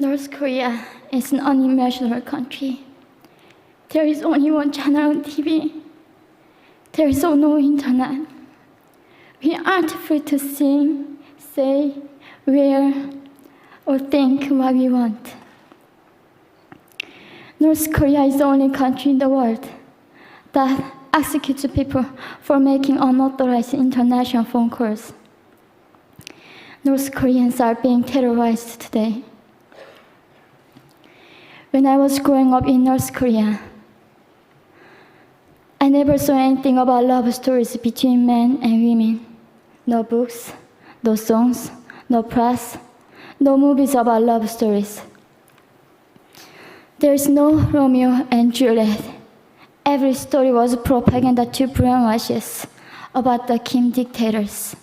North Korea is an unimaginable country. There is only one channel on TV. There is no internet. We aren't free to sing, say, wear, or think what we want. North Korea is the only country in the world that executes people for making unauthorized international phone calls. North Koreans are being terrorized today. When I was growing up in North Korea, I never saw anything about love stories between men and women. No books, no songs, no press, no movies about love stories. There is no Romeo and Juliet. Every story was propaganda to brainwash us about the Kim dictators.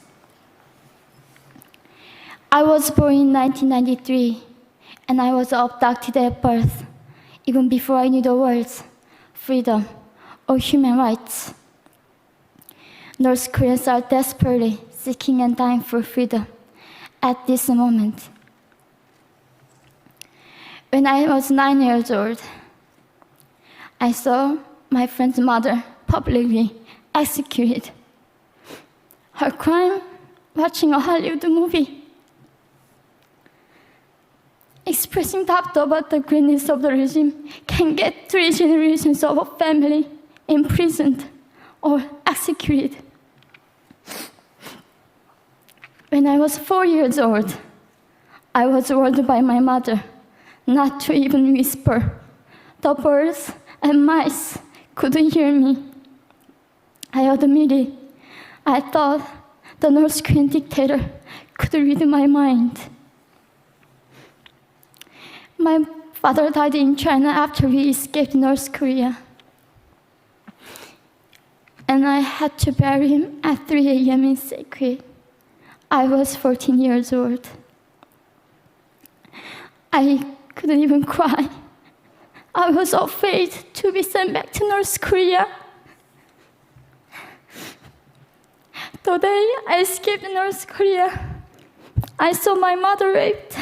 I was born in 1993, and I was abducted at birth, even before I knew the words freedom or human rights. North Koreans are desperately seeking and dying for freedom at this moment. When I was 9 years old, I saw my friend's mother publicly executed. Her crime? Watching a Hollywood movie. Expressing doubt about the greatness of the regime can get 3 generations of a family imprisoned or executed. When I was 4 years old, I was warned by my mother not to even whisper. The birds and mice couldn't hear me. I admitted, I thought the North Korean dictator could read my mind. My father died in China after we escaped North Korea. And I had to bury him at 3 a.m. in secret. I was 14 years old. I couldn't even cry. I was afraid to be sent back to North Korea. The day I escaped North Korea, I saw my mother raped.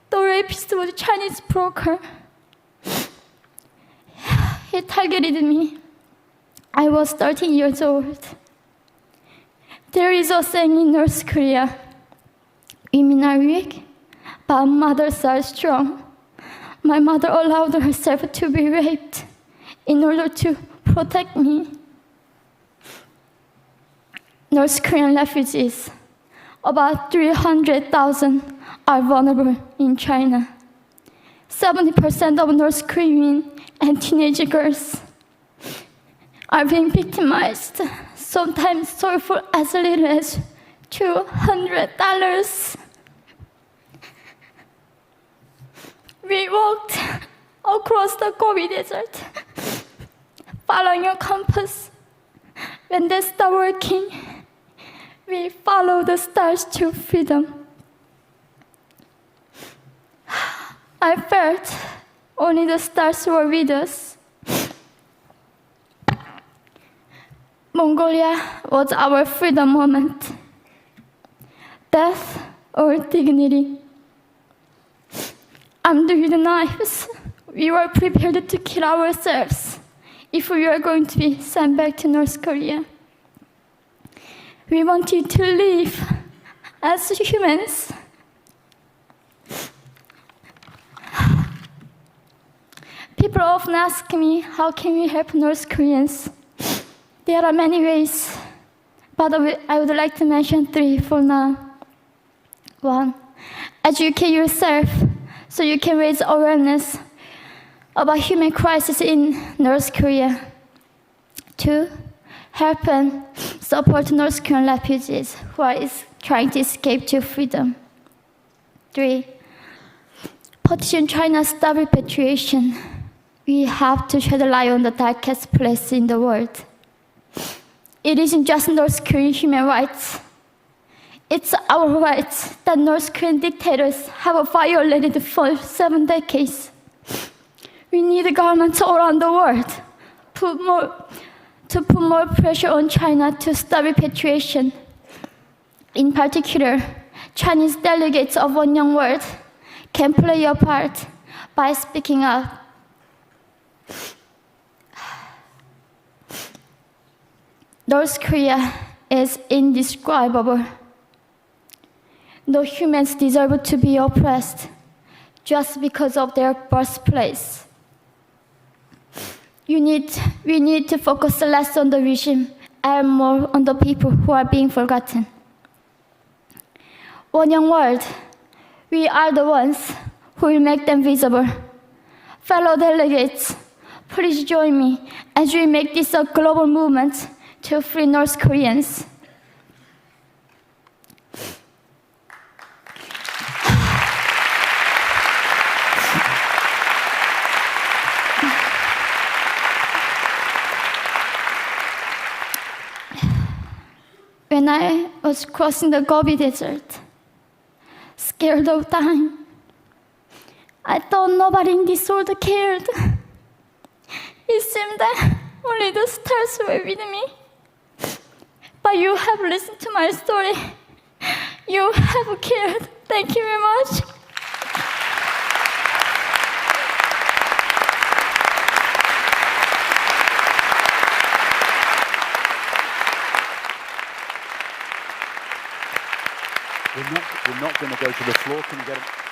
The rapist was a Chinese broker. He targeted me. I was 13 years old. There is a saying in North Korea, women are weak, but mothers are strong. My mother allowed herself to be raped in order to protect me. North Korean refugees, about 300,000, are vulnerable in China. 70% of North Korean women and teenage girls are being victimized, sometimes sold for as little as $200. We walked across the Gobi Desert, following a compass. When they stopped working, we followed the stars to freedom. I felt only the stars were with us. Mongolia was our freedom moment. Death or dignity. Armed with knives, we were prepared to kill ourselves if we were going to be sent back to North Korea. We wanted to live as humans. People often ask me, how can we help North Koreans? There are many ways, but I would like to mention 3 for now. 1, educate yourself so you can raise awareness about human crisis in North Korea. 2, help and support North Korean refugees who are trying to escape to freedom. 3, petition China stop repatriation. We have to shed a light on the darkest place in the world. It isn't just North Korean human rights. It's our rights that North Korean dictators have violated for 7 decades. We need governments all around the world to put more pressure on China to stop repatriation. In particular, Chinese delegates of One Young World can play your part by speaking up. North Korea is indescribable. No humans deserve to be oppressed just because of their birthplace. We need to focus less on the regime and more on the people who are being forgotten. One young world, we are the ones who will make them visible. Fellow delegates, please join me as we make this a global movement to free North Koreans. When I was crossing the Gobi Desert, scared of dying, I thought nobody in this world cared. It seemed that only the stars were with me. But you have listened to my story. You have cared. Thank you very much. We're not going to go to the floor. Can you get it?